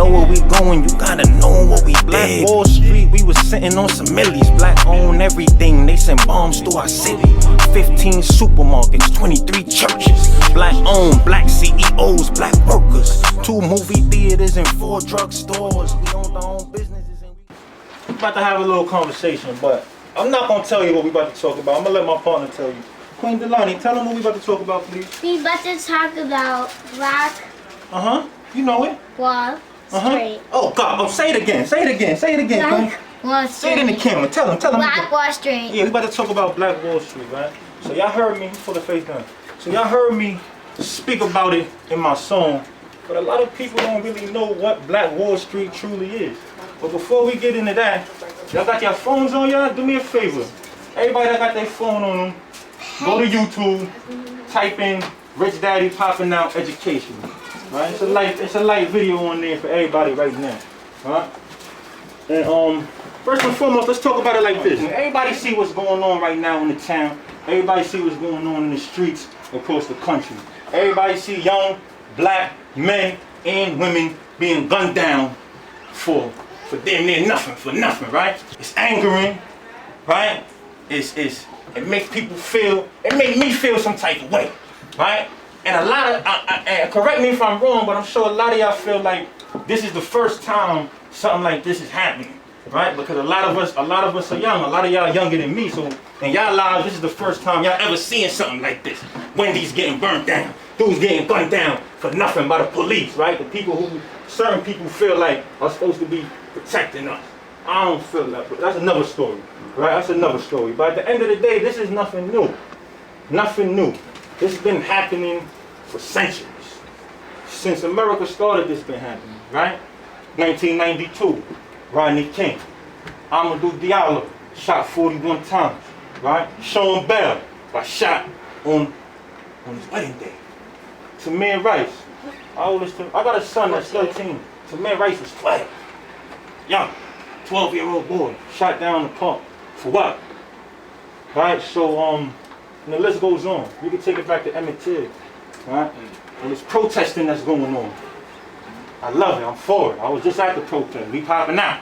know where we going, you gotta know what we Black Wall Street, we was sitting on some millies. Black own everything, they send bombs through our city. 15 supermarkets, 23 churches. Black owned, black CEOs, black workers. 2 movie theaters and 4 drugstores. We own our own businesses and we about to have a little conversation, but I'm not gonna tell you what we about to talk about. I'm gonna let my partner tell you. Queen Delani, tell them what we about to talk about, please. We about to talk about Black You know it. Wall Street. Oh God! Oh, say it again. Say it again. Say it again, Queen. Black Wall Street. Say it in the camera. Tell them. Tell them. Black Wall Street. Yeah, we about to talk about Black Wall Street, right? So y'all heard me. Pull the face down. So y'all heard me speak about it in my song, but a lot of people don't really know what Black Wall Street truly is. But before we get into that, y'all got your phones on, y'all? Do me a favor. Everybody that got their phone on them, go to YouTube, type in Rich Daddy Poppin' Out Education. Right? It's a light video on there for everybody right now. Right? And first and foremost, let's talk about it like this. Everybody see what's going on right now in the town. Everybody see what's going on in the streets across the country. Everybody see young black men and women being gunned down for damn near nothing, for nothing, right? It's angering, right? It makes people feel, it made me feel some type of way, right? And a lot of, and correct me if I'm wrong, but I'm sure a lot of y'all feel like this is the first time something like this is happening, right? Because a lot of us are young. A lot of y'all younger than me, so in y'all lives, this is the first time y'all ever seeing something like this. Wendy's getting burnt down, dudes getting gunned down for nothing by the police, right? The people who certain people feel like are supposed to be protecting us. I don't feel that, but that's another story, right? That's another story. But at the end of the day, this is nothing new. Nothing new. This has been happening for centuries. Since America started, this has been happening, right? 1992, Rodney King. Amadou Diallo shot 41 times, right? Sean Bell got shot on his wedding day. Tamir Rice, I got a son that's 13. Tamir Rice was 12. Young, 12-year-old boy, shot down in the park. For what? Right, so, and the list goes on. We can take it back to Emmett Till, right? And it's protesting that's going on. I love it, I'm for it. I was just at the protest, we popping out.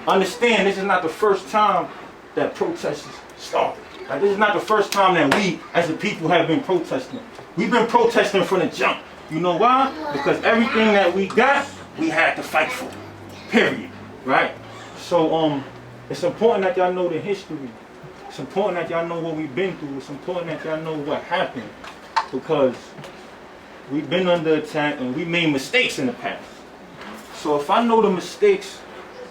Understand, this is not the first time that protests started. Like, this is not the first time that we, as a people, have been protesting. We've been protesting from the jump. You know why? Because everything that we got, we had to fight for. Period. Right? So, it's important that y'all know the history. It's important that y'all know what we've been through. It's important that y'all know what happened. Because we've been under attack and we made mistakes in the past. So if I know the mistakes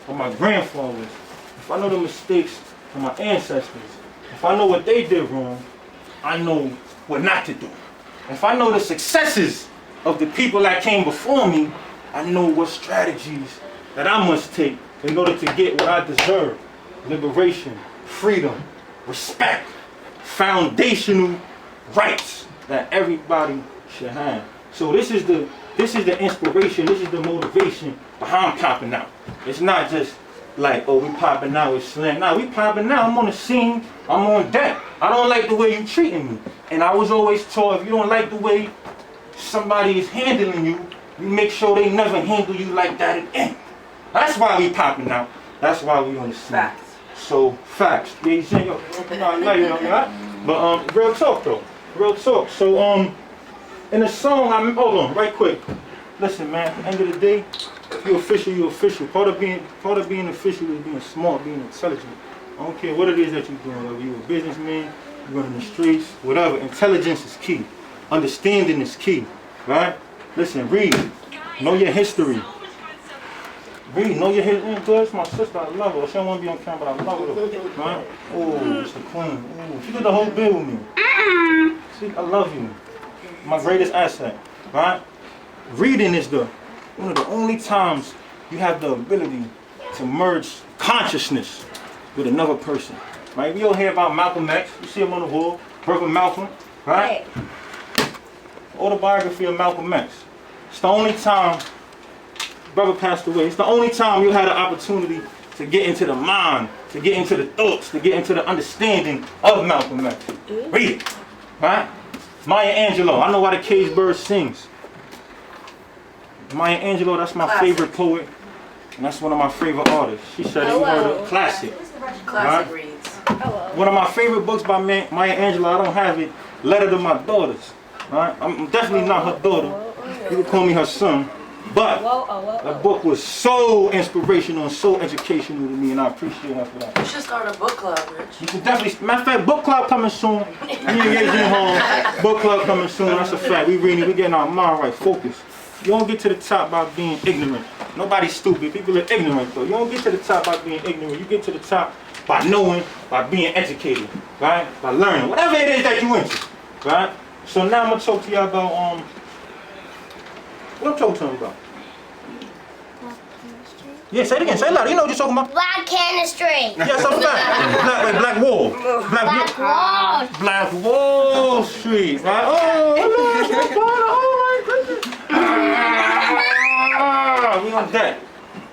of my grandfathers, if I know the mistakes of my ancestors, if I know what they did wrong, I know what not to do. If I know the successes of the people that came before me, I know what strategies that I must take in order to get what I deserve. Liberation, freedom, respect, foundational rights that everybody should have. So this is the inspiration, this is the motivation behind popping out. It's not just like, oh, we popping out with slam. Nah, we popping out, I'm on the scene, I'm on deck. I don't like the way you treating me. And I was always taught, if you don't like the way somebody is handling you, you make sure they never handle you like that again. That's why we popping out. That's why we on the scene. Facts. So, facts. Yeah, you saying, but real talk though. Real talk. So, in the song, hold on, right quick. Listen, man, at the end of the day, if you're official, you're official. Part of being official is being smart, being intelligent. I don't care what it is that you're doing, whether you're a businessman, you're running the streets, whatever. Intelligence is key. Understanding is key, right? Listen, read. Know your history. Read, know your history. That's my sister, I love her. She don't want to be on camera, but I love her, right? Oh, it's the queen. Oh, she did the whole bill with me. See, I love you. My greatest asset, right? Reading is one of the only times you have the ability to merge consciousness with another person, right? We all hear about Malcolm X. You see him on the wall, Brother Malcolm, right? Autobiography of Malcolm X. It's the only time brother passed away. It's the only time you had an opportunity to get into the mind, to get into the thoughts, to get into the understanding of Malcolm X. Read it, right? Maya Angelou, I know why the caged bird sings. Maya Angelou, that's my favorite poet. And that's one of my favorite artists. She said it, you heard it, classic. Classic reads. One of my favorite books by Maya Angelou, I don't have it, Letter to My Daughters. Right? I'm definitely not her daughter. You can call me her son. But the book was so inspirational and so educational to me, and I appreciate her for that. You should start a book club, Rich. You can definitely, matter of fact, book club coming soon. Me and Yajin home, book club coming soon, that's a fact. We getting our mind right, focus. You don't get to the top by being ignorant. Nobody's stupid, people are ignorant though. You don't get to the top by being ignorant, you get to the top by knowing, by being educated, right? By learning, whatever it is that you into, right? So now I'm gonna talk to y'all about, what I'm talking to him about? Yeah, say it again. Say it louder. You know what you're talking about. Black chemistry. Yes, I'm black. Black Wall. Black Wall. Black Wall Street. Right? Oh my goodness. We on that.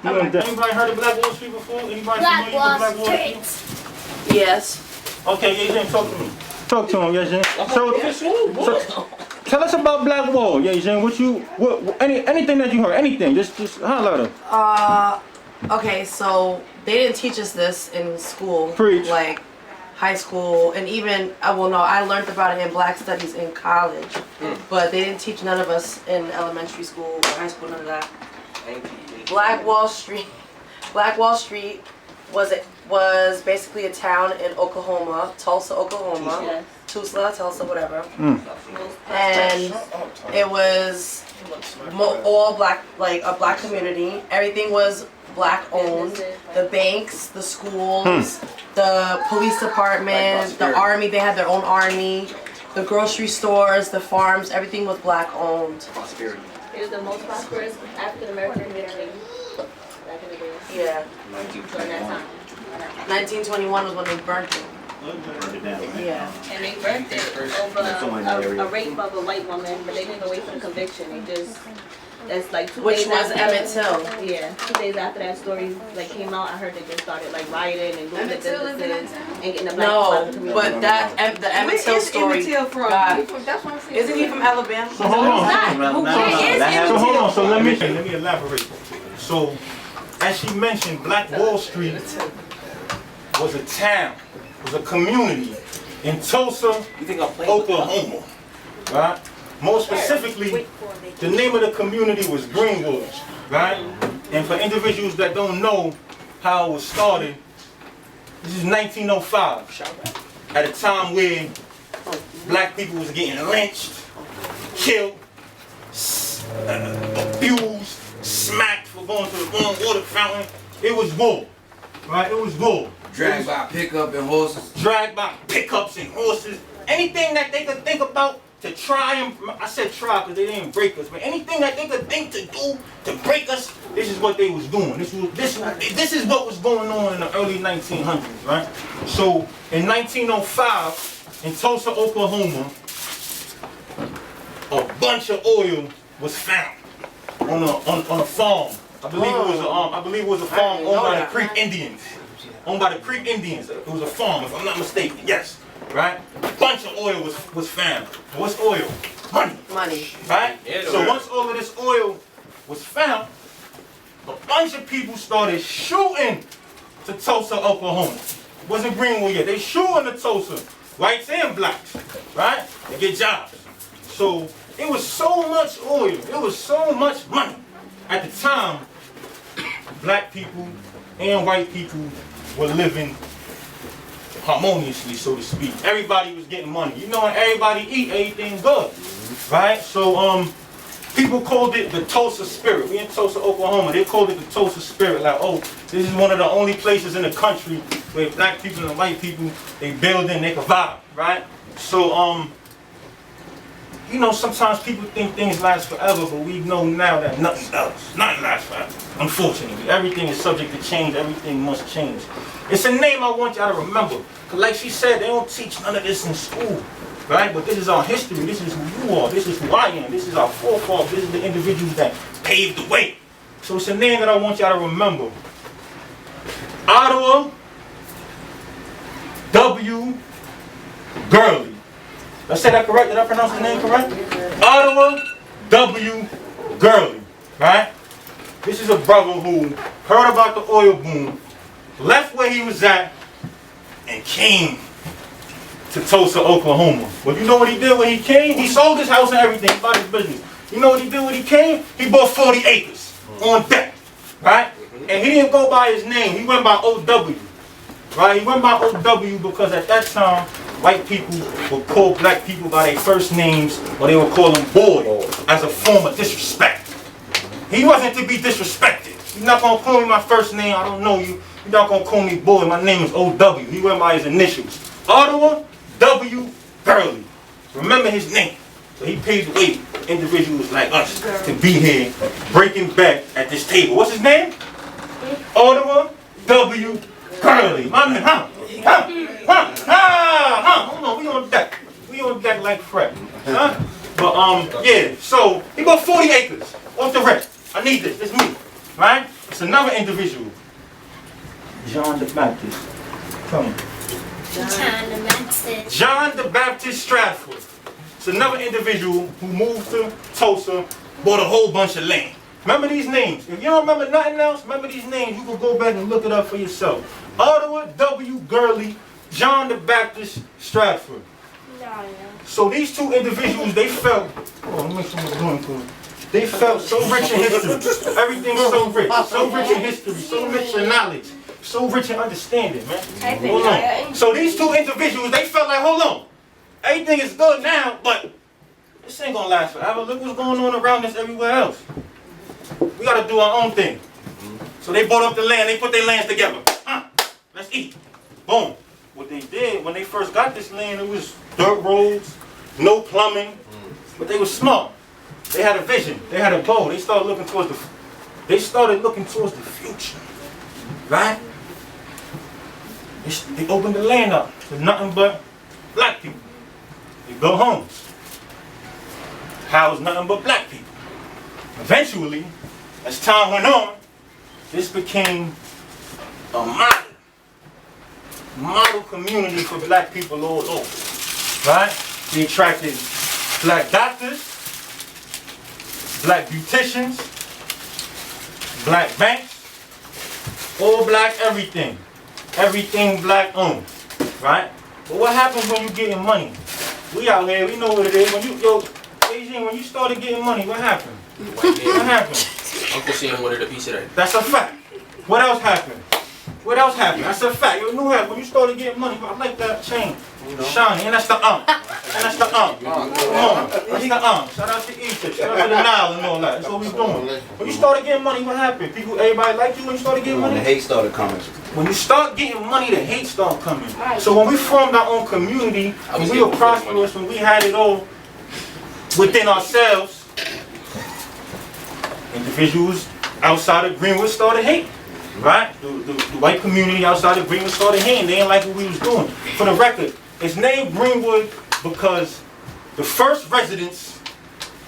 Anybody heard of Black Wall Street before? Anybody Black familiar with Black Wall Wall Street? Street. Yes. Okay, Yajin, talk to me. Talk to him, Yajin. So, tell us about Black Wall, Yajin. Anything that you heard, anything, just highlight it. Okay, so they didn't teach us this in school. Preach. Like high school, and even, I learned about it in Black Studies in college. But they didn't teach none of us in elementary school or high school, none of that. Black Wall Street was basically a town in Oklahoma, Tulsa, Oklahoma. Tulsa, whatever. And it was all black, like a black community. Everything was black owned. The banks, the schools, the police department, the army, they had their own army. The grocery stores, the farms, everything was black owned. Prosperity. It was the most prosperous African American community back in the day. Yeah. During that time. 1921 was when they burnt it. Burned it down. Yeah. And they burnt it over a rape of a white woman, but they didn't even wait for the conviction. They just, that's like 2 Which days was after. Emmett Till. Yeah, 2 days after that story like came out, I heard they just started like rioting and looting the businesses and getting the black out of the community. But the Emmett Till story. Isn't he from Alabama? So hold on. So let me elaborate. So, as she mentioned, Black Wall Street was a town, was a community in Tulsa, Oklahoma, right? More specifically, the name of the community was Greenwood, right? And for individuals that don't know how it was started, this is 1905, at a time where black people was getting lynched, killed, abused, smacked for going to the wrong water fountain. It was war, right? It was war. Dragged by pickup and horses. Dragged by pickups and horses. Anything that they could think about to try and, I said try because they didn't break us, but anything that they could think to do to break us, this is what they was doing. This is what was going on in the early 1900s, right? So in 1905, in Tulsa, Oklahoma, a bunch of oil was found on a farm. I believe it was a farm owned by the Creek Indians. Owned by the Creek Indians. It was a farm, if I'm not mistaken. Yes, right. A bunch of oil was found. What's oil? Money. Right. So once all of this oil was found, a bunch of people started shooting to Tulsa, Oklahoma. It wasn't Greenwood yet. They shooting to Tulsa, whites and blacks, right? To get jobs. So it was so much oil. It was so much money. At the time, black people and white people were living harmoniously, so to speak. Everybody was getting money. You know, when everybody eat, everything good, right? So people called it the Tulsa spirit. We in Tulsa, Oklahoma. They called it the Tulsa spirit. Like, oh, this is one of the only places in the country where black people and white people, they build in, they can vibe, right? So you know, sometimes people think things last forever, but we know now that nothing does. Nothing lasts forever, unfortunately. Everything is subject to change. Everything must change. It's a name I want y'all to remember. Because like she said, they don't teach none of this in school, right? But this is our history. This is who you are. This is who I am. This is our forefathers. This is the individuals that paved the way. So it's a name that I want y'all to remember. Ottawa W. Gurley. Did I say that correct? Did I pronounce the name correct? Ottawa W. Gurley. right? This is a brother who heard about the oil boom, left where he was at, and came to Tulsa, Oklahoma. But you know what he did when he came? He sold his house and everything, about his business. You know what he did when he came? He bought 40 acres on deck, right? And he didn't go by his name. He went by OW, right? He went by OW because at that time, white people would call black people by their first names, or they would call them boy as a form of disrespect. He wasn't to be disrespected. You're not going to call me my first name. I don't know you. You're not going to call me boy. My name is OW. He went by his initials. Ottawa W. Gurley. Remember his name. So he paved the way for individuals like us to be here, breaking back at this table. What's his name? Ottawa W. Gurley. My name, hold on, we on deck. We on deck like Fred. Huh? But yeah, so he bought 40 acres off the rip. I need this, it's me. Right? It's another individual. John the Baptist. Come on. John the Baptist. John the Baptist Stratford. It's another individual who moved to Tulsa, bought a whole bunch of land. Remember these names. If you don't remember nothing else, remember these names. You can go back and look it up for yourself. Ottawa W. Gurley, John the Baptist Stratford. So these two individuals, they felt, let me make sure what's going for. They felt so rich in history. Everything's so rich in history, so rich in knowledge, so rich in understanding, man. Hold on. So these two individuals, they felt like, hold on, everything is good now, but this ain't gonna last forever. Look what's going on around us everywhere else. We gotta do our own thing. So they bought up the land, they put their lands together. Let's eat. Boom. What they did, when they first got this land, it was dirt roads, no plumbing, but they were smart. They had a vision, they had a goal. They started looking towards the future, right? They opened the land up to nothing but black people. They built homes, housed nothing but black people. Eventually, as time went on, this became a model community for black people all over, right? They attracted black doctors, black beauticians, black banks, all black everything. Everything black owned, right? But what happens when you getting money? We out here, we know what it is. When when you started getting money, what happened? What happened? Uncle Sam wanted a piece of that. That's a fact. What else happened? What else happened? That's a fact. You knew that when you started getting money. I like that chain. Shiny. And that's the And that's the Come on. That's the Shout out to Egypt. Shout out to the Nile and all that. That's what we doing. When you started getting money, what happened? Everybody liked you when you started getting money? The hate started coming. When you start getting money, the hate started coming. So when we formed our own community, when we were prosperous, when we had it all within ourselves, individuals outside of Greenwood started hating. Right? The white community outside of Greenwood started hating. They didn't like what we was doing. For the record, it's named Greenwood because the first residents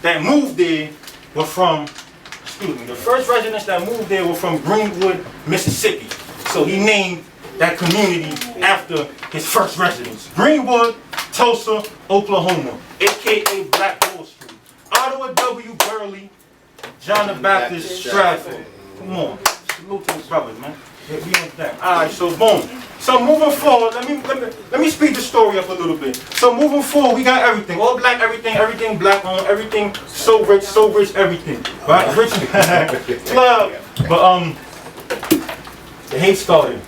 that moved there were from, the first residents that moved there were from Greenwood, Mississippi. So he named that community after his first residents. Greenwood, Tulsa, Oklahoma, aka Black Wall Street. Ottawa W. Gurley, John the Baptist Stratford. Come on. Salute to the brothers, man. Alright, so boom. So moving forward, let me speed the story up a little bit. So moving forward, we got everything. All black, everything black on, everything so rich, everything. Right? Rich love. But the hate started.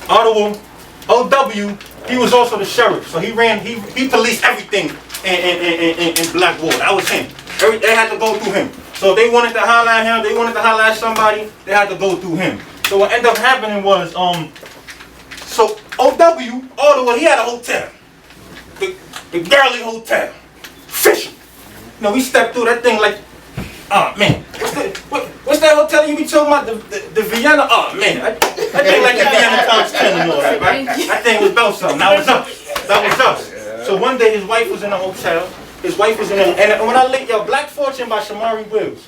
Ottawa, OW, he was also the sheriff. So he policed everything in Blackwater. That was him. They had to go through him. So if they wanted to holler at him, they wanted to holler at somebody, they had to go through him. So what ended up happening was, so OW, Ottawa, he had a hotel. The Gurley Hotel. Fishing. You know, we stepped through that thing like, oh man, what's that hotel you be talking about? The Vienna? Oh man, that thing like the Vienna times 10 and all that, right? That thing was about something. That was us. That was us. So one day his wife was in a hotel. His wife was in a, and when I linked Black Fortune by Shamari Wills.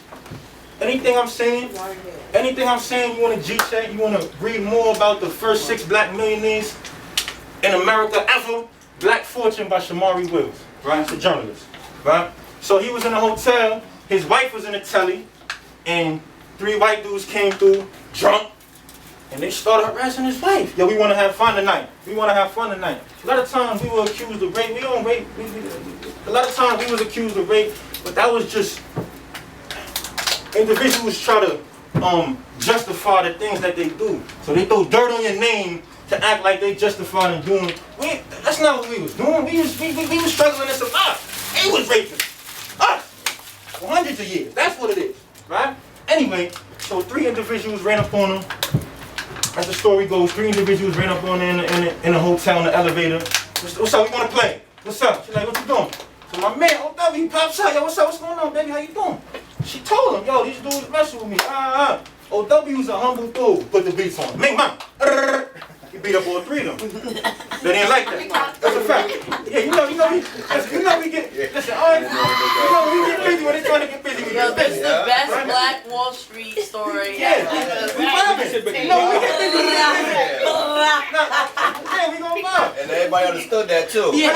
Anything I'm saying, you want to G-check, you want to read more about the first 6 black millionaires in America ever, Black Fortune by Shamari Wills, right? It's a journalist, right? So he was in a hotel, his wife was in a telly, and 3 white dudes came through drunk, and they started harassing his wife. Yo, we want to have fun tonight. We want to have fun tonight. A lot of times we were accused of rape. We don't rape. A lot of times we was accused of rape, but that was just individuals try to justify the things that they do. So they throw dirt on your name to act like they justified in doing. That's not what we was doing. We was struggling to survive. They was raping us for hundreds of years. That's what it is, right? Anyway, so 3 individuals ran up on them. As the story goes, 3 individuals ran up on them in a hotel in the elevator. What's up? We want to play. What's up? She's like, what you doing? So my man, OW, pops out. Yo, what's up? What's going on, baby? How you doing? She told him, yo, these dudes messing with me. OW's a humble fool. Put the beats on. Make mine. He beat up all 3 of them. They didn't like that. That's a fact. Yeah, you know we get. Listen, we get busy when they trying to get busy. We Yo, get this busy. is the best Black Wall Street story. Yeah, we vibing. No, we get busy. Yeah, we gonna vibe. And everybody understood that too. Yeah.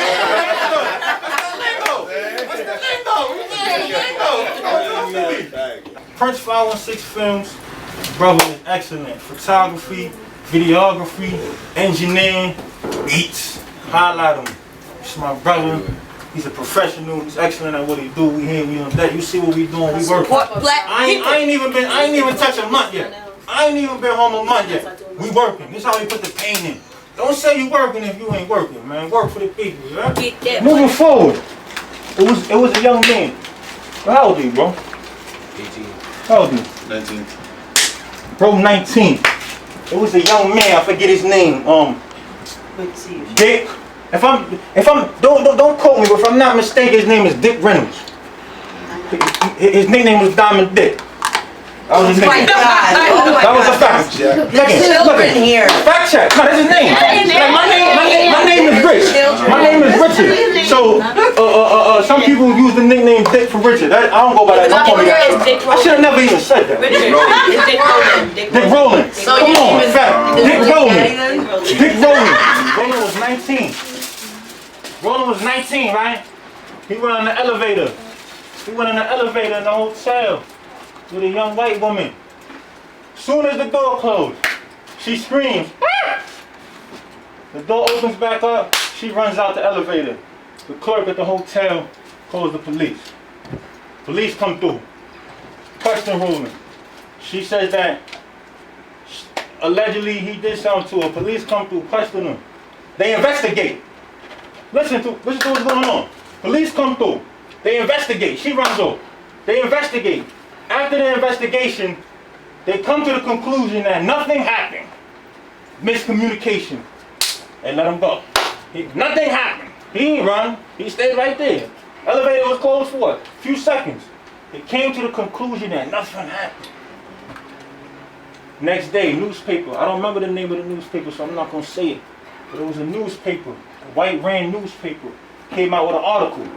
Prince 516 Films, brother is excellent. Photography, videography, engineering, beats. Highlight him. It's my brother. He's a professional. He's excellent at what he do. We here, we on that. You see what we doing? We working. I ain't even touch a month yet. I ain't even been home a month yet. We working. This is how we put the pain in. Don't say you working if you ain't working, man. Work for the people, right? Moving forward, it was a young man. How old are you, bro? 18. How old are you? 19. Bro, 19. It was a young man. I forget his name. Dick. If I'm don't quote me, but if I'm not mistaken, his name is Dick Reynolds. His nickname was Diamond Dick. That was his nickname. That was a fact. Children here. Fact check. No, that's his name. Like my name is Rich. My name is Richard. So some people use the nickname Dick for Richard. I don't go by that. Don't call me that. I should have never even said that. Richard. It's Dick Rowland. Dick Rowland. So Come on, fact. Dick Rowland. Rowland. Dick Rowland. Rowland was 19. Rowland was 19, right? He went on the elevator. He went in the elevator in the hotel with a young white woman. Soon as the door closed, she screams. Ah! The door opens back up. She runs out the elevator. The clerk at the hotel calls the police. Police come through. Question Rowland. She says that allegedly he did something to her. Police come through, question him. They investigate. Listen to what's going on. Police come through. They investigate. She runs over. They investigate. After the investigation, they come to the conclusion that nothing happened. Miscommunication. And let him go. Nothing happened. He didn't run. He stayed right there. Elevator was closed for what? A few seconds. They came to the conclusion that nothing happened. Next day, newspaper. I don't remember the name of the newspaper, so I'm not going to say it. But it was a newspaper. A white ran newspaper. Came out with an article.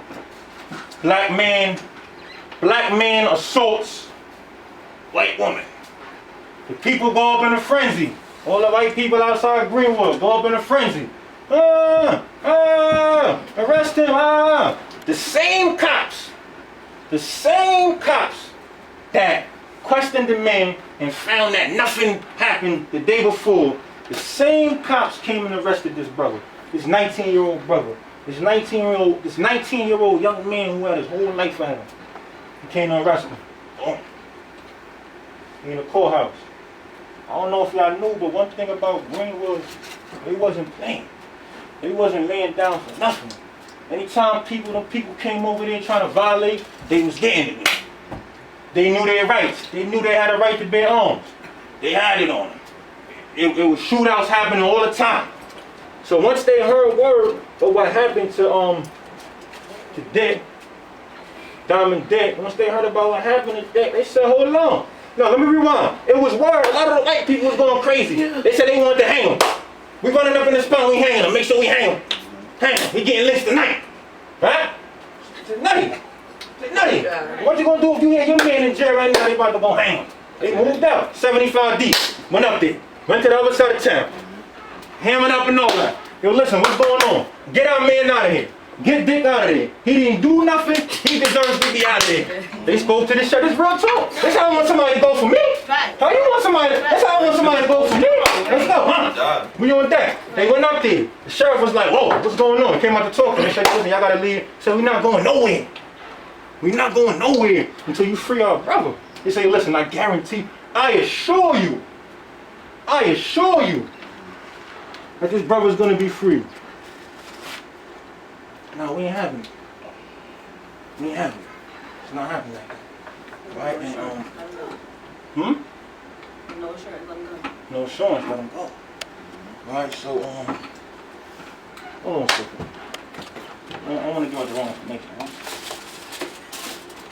Black man assaults white woman. The people go up in a frenzy. All the white people outside Greenwood go up in a frenzy. Arrest him. The same cops that questioned the man and found that nothing happened the day before, the same cops came and arrested this brother, this 19-year-old brother. This 19-year-old young man who had his whole life ahead of him. He came to arrest him. Boom. He in the courthouse. I don't know if y'all knew, but one thing about Greenwood, they wasn't playing. They wasn't laying down for nothing. Anytime people came over there trying to violate, they was getting it. They knew their rights. They knew they had a right to bear arms. They had it on them. It was shootouts happening all the time. So once they heard word of what happened to Dick, Diamond Dick, once they heard about what happened to Dick, they said, hold on. No, let me rewind. It was word. A lot of the white people was going crazy. They said they wanted to hang him. We running up in the spot, we hanging him. Make sure we hang him. Hang him. He getting lynched tonight. Right? It's nutty. It's nutty. What you gonna do if you hear your man in jail right now, they about to go hang him? They moved out. 75 deep. Went up there. Went to the other side of town. Hammering up and all that. Yo, listen, what's going on? Get our man out of here. Get Dick out of there. He didn't do nothing. He deserves to be out of there. They spoke to this shit. It's real talk. That's how I want somebody to go for me. How you want somebody? That's how I want somebody to go for me. Let's go, huh? We on that. They went up there. The sheriff was like, whoa, what's going on? He came out to talk to them. They said, listen, y'all gotta leave. He said, we're not going nowhere. We're not going nowhere until you free our brother. They say, listen, I guarantee, I assure you that this brother's gonna be free. No, we ain't having it. We ain't having it. It's not happening like that. Right? And, No insurance, let him go. no insurance, let him go. Right, so, hold on a second. I want to give out the wrong information, huh?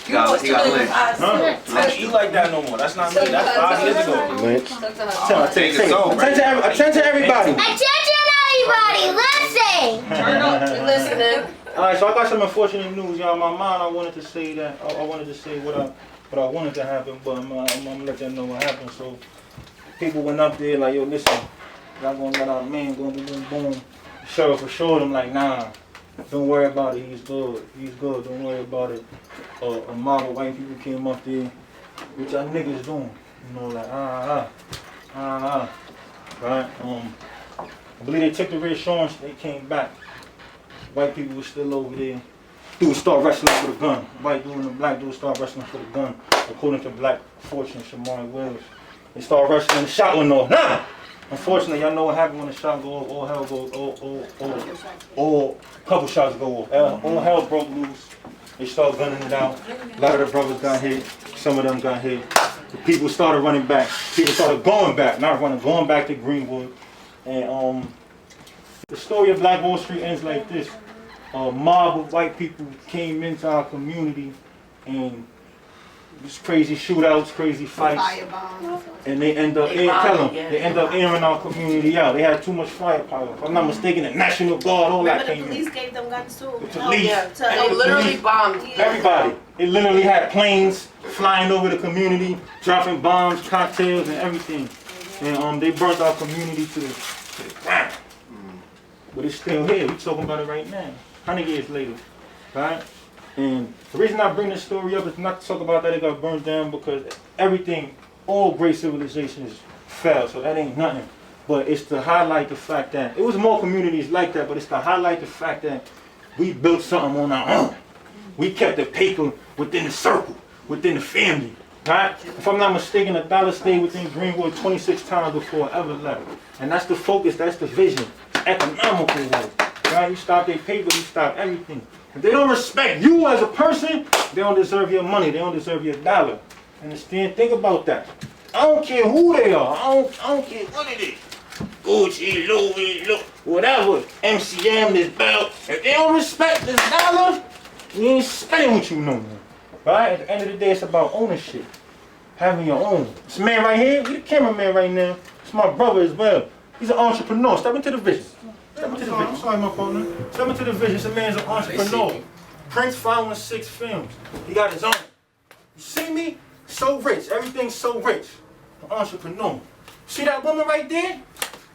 He got licked. Huh? I don't eat like that no more. That's not me. That's 5 years ago. Lynch. Take his soul. Attention everybody. Attention, everybody, listen. Turn up, we listening. Alright, so I got some unfortunate news, y'all. In my mind, I wanted to say that I wanted to say what I wanted to happen, but I'm gonna let y'all know what happened. So people went up there like, yo, listen, y'all gonna let our man go, boom, boom. The sheriff assured him like, nah, don't worry about it. He's good. Don't worry about it. A mob of white people came up there. What y'all niggas doing? You know, like right? I believe they took the reassurance. They came back. White people were still over there. Dudes start wrestling for the gun. White dude and the black dude start wrestling for the gun. According to Black Fortune, Shamari Wills. They start wrestling, the shot went off. Nah! Unfortunately, y'all know what happened when the shot go off. All hell goes, all couple shots go off. All hell broke loose. They start gunning it out. A lot of the brothers got hit. Some of them got hit. The people started running back. People started going back, not running, going back to Greenwood. And the story of Black Wall Street ends like this. A mob of white people came into our community and just crazy shootouts, crazy fights, and they end up airing our community out. They had too much firepower. If I'm not mistaken, the National Guard, all that came in. The police gave them guns too. The police, They literally bombed everybody. They literally had planes flying over the community, dropping bombs, cocktails, and everything. And they burnt our community to the ground. But it's still here. We're talking about it right now, 100 years later, right? And the reason I bring this story up is not to talk about that it got burned down, because everything, all great civilizations fell, so that ain't nothing. But it's to highlight the fact that, it was more communities like that, but it's to highlight the fact that we built something on our own. We kept the paper within the circle, within the family, right? If I'm not mistaken, the dollar stayed within Greenwood 26 times before it ever left. And that's the focus, that's the vision, economical way, right? You stop their paper, you stop everything. If they don't respect you as a person, they don't deserve your money. They don't deserve your dollar. Understand? Think about that. I don't care who they are. I don't care what it is. Gucci, Louis, whatever. MCM, this belt. If they don't respect this dollar, we ain't spending with you no more. Right? At the end of the day, it's about ownership. Having your own. This man right here, he's the cameraman right now. It's my brother as well. He's an entrepreneur. Step into the vision. Step into the vision. Sorry, my partner. Step into the vision. This man's an entrepreneur. Prince 516 Films. He got his own. You see me? So rich. Everything's so rich. An entrepreneur. See that woman right there?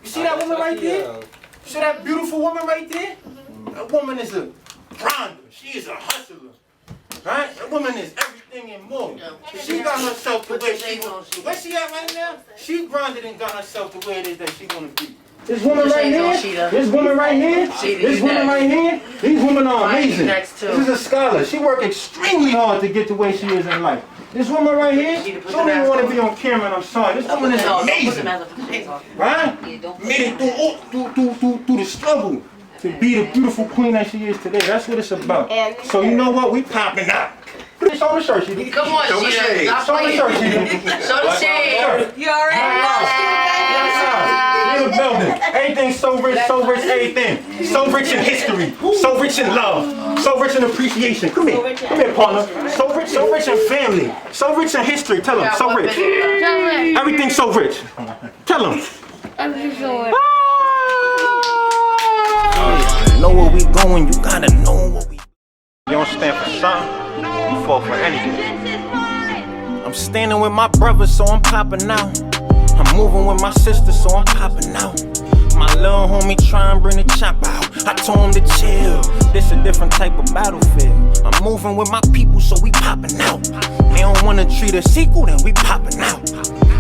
You see that woman right there? You see that beautiful woman right there? That woman is a grinder. She is a hustler. Right? That woman is everything and more. She got herself the way she wants. Where she at right now? She grinded and got herself the way it is that she gonna be. This woman right here, this woman right here, this woman right here, these women are amazing. This is a scholar. She worked extremely hard to get to where she is in life. This woman right here, she don't even want to be on camera, and I'm sorry. This woman is amazing. Right? Made it through the struggle to be the beautiful queen that she is today. That's what it's about. So you know what? We popping out. Show the shirt, Sheeta. Come on, Sheeta. Show the shirt, Sheeta. Show the shade. You already In the building. Everything's so rich, everything. So rich in history. So rich in love. So rich in appreciation. Come here, partner. So rich in family. So rich in history. Tell them. So rich. Everything's so rich. Tell them. Know where we going, you gotta know what we. You don't stand for something, you fall for anything. I'm standing with my brother, so I'm popping out. I'm moving with my sister, so I'm popping out. My little homie try and bring the chop out. I told him to chill. This a different type of battlefield. I'm moving with my people, so we popping out. They don't wanna treat a sequel, then we popping out.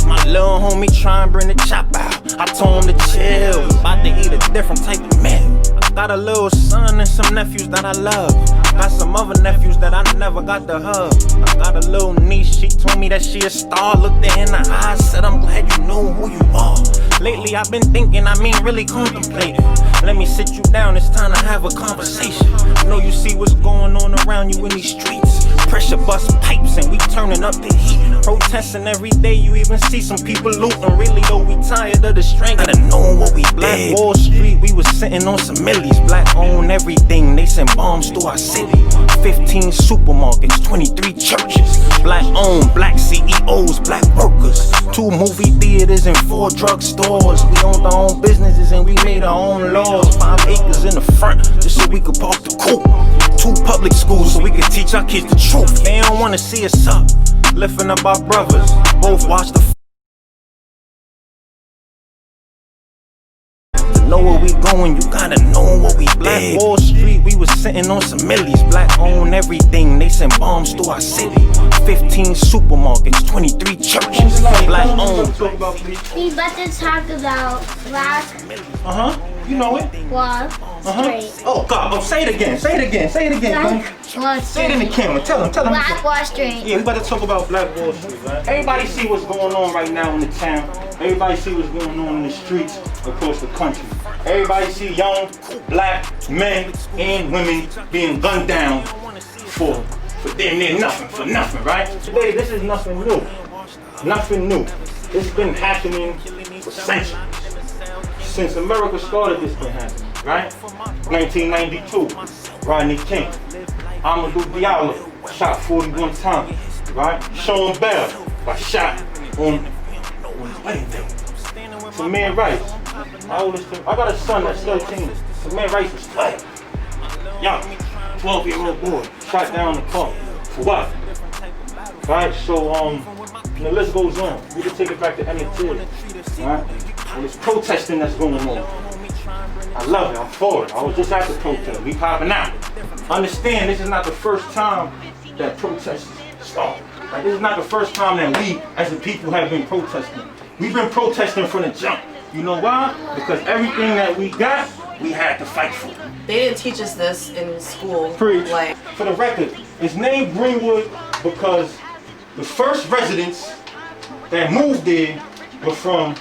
My little homie try and bring the chop out. I told him to chill. About to eat a different type of meal. I got a little son and some nephews that I love. Got some other nephews that I never got to hug. I got a little niece, she told me that she a star. Looked her in the eyes, said I'm glad you know who you are. Lately I've been thinking, really contemplating. Let me sit you down, it's time to have a conversation. I know you see what's going on around you in these streets. Pressure bust pipes and we turning up the heat. Protesting every day, you even see some people looting. Really though, we tired of the strength. Gotta know what we Black Wall Street, we was sitting on some millies. Black own everything, they send bombs through our city. 15 supermarkets, 23 churches. Black owned, black CEOs, black workers. 2 movie theaters and 4 drugstores. We owned our own businesses and we made our own laws. 5 acres in the front, just so we could park the coupe. 2 public schools so we could teach our kids the truth. They don't wanna see us up, lifting up our brothers. Both watch the know where we going, you gotta know what we Black Wall Street, we was sitting on some millies. Black own everything, they send bombs through our city. 15 supermarkets, 23 churches. Black owned. We about to talk about Black You know it. Wall Street. Oh God, say it again, say it again, say it again. Black Wall Say it in the Street. camera, tell them. Black Wall Street. Yeah, we about to talk about Black Wall Street, right? Everybody see what's going on right now in the town. Everybody see what's going on in the streets across the country. Everybody see young black men and women being gunned down for damn near nothing, for nothing, right? Today, this is nothing new. Nothing new. It's been happening for centuries. Since America started, this been happening, right? 1992, Rodney King. Amadou Diallo, shot 41 times, right? Sean Bell got shot on his wedding day. Samir Rice, how old is he? I got a son that's 13. Samir Rice was 12. Young, 12-year-old boy, shot down in the car. For what? Right, so the list goes on. We can take it back to Emmett Till, right? And it's protesting that's going on. I love it, I'm for it. I was just at the protest, we popping out. Understand, this is not the first time that protests start. Like, this is not the first time that we, as a people, have been protesting. We've been protesting from the jump. You know why? Because everything that we got, we had to fight for. They didn't teach us this in school. Preach. Like, for the record, it's named Greenwood because the first residents that moved there were from,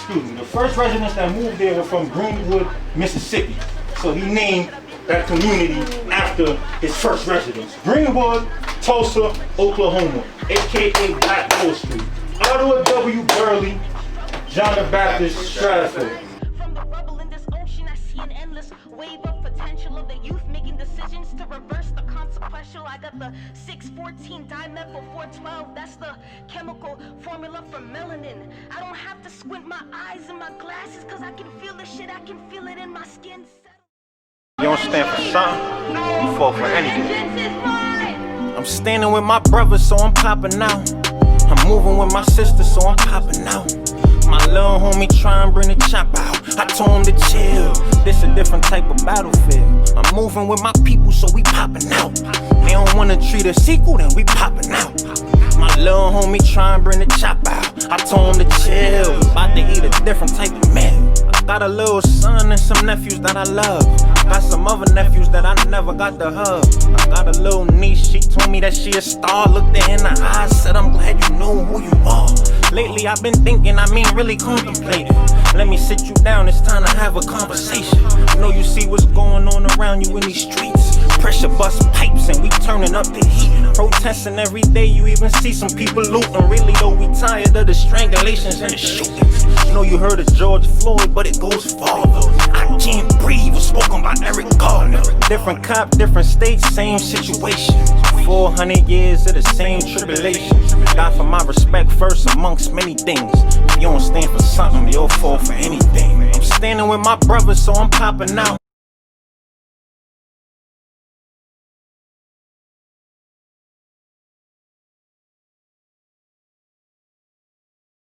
the first residents that moved there were from Greenwood, Mississippi. So he named that community after his first residents. Greenwood, Tulsa, Oklahoma, aka Black Wall Street. Ottawa W. Burley, John the Baptist, Stratford. From the rubble in this ocean, I see an endless wave of potential of the youth making decisions to reverse the consequential. I got the 614 dimethyl 412. That's the chemical formula for melanin. I don't have to squint my eyes and my glasses, cause I can feel the shit. I can feel it in my skin. You don't stand for something, you fall for anything. I'm standing with my brother, so I'm popping out. I'm moving with my sister, so I'm popping out. My little homie try and bring the chop out. I told him to chill. This a different type of battlefield. I'm moving with my people, so we popping out. They don't wanna treat a sequel, then we popping out. My little homie try and bring the chop out. I told him to chill. About to eat a different type of meal. I got a little son and some nephews that I love. Got some other nephews that I never got to hug. I got a little niece, she told me that she a star. Looked her in the eyes, said I'm glad you know who you are. Lately I've been thinking, really contemplating. Let me sit you down, it's time to have a conversation. I know you see what's going on around you in these streets. Pressure bust pipes and we turning up the heat. Protesting every day, you even see some people looting. Really though, we tired of the strangulations and the shootings. You know you heard of George Floyd, but it goes farther. I can't breathe was spoken by Eric Gardner. Different cop, different states, same situation. 400 years of the same tribulation. God for my respect first amongst many things. If you don't stand for something, you'll fall for anything. I'm standing with my brother, so I'm popping out.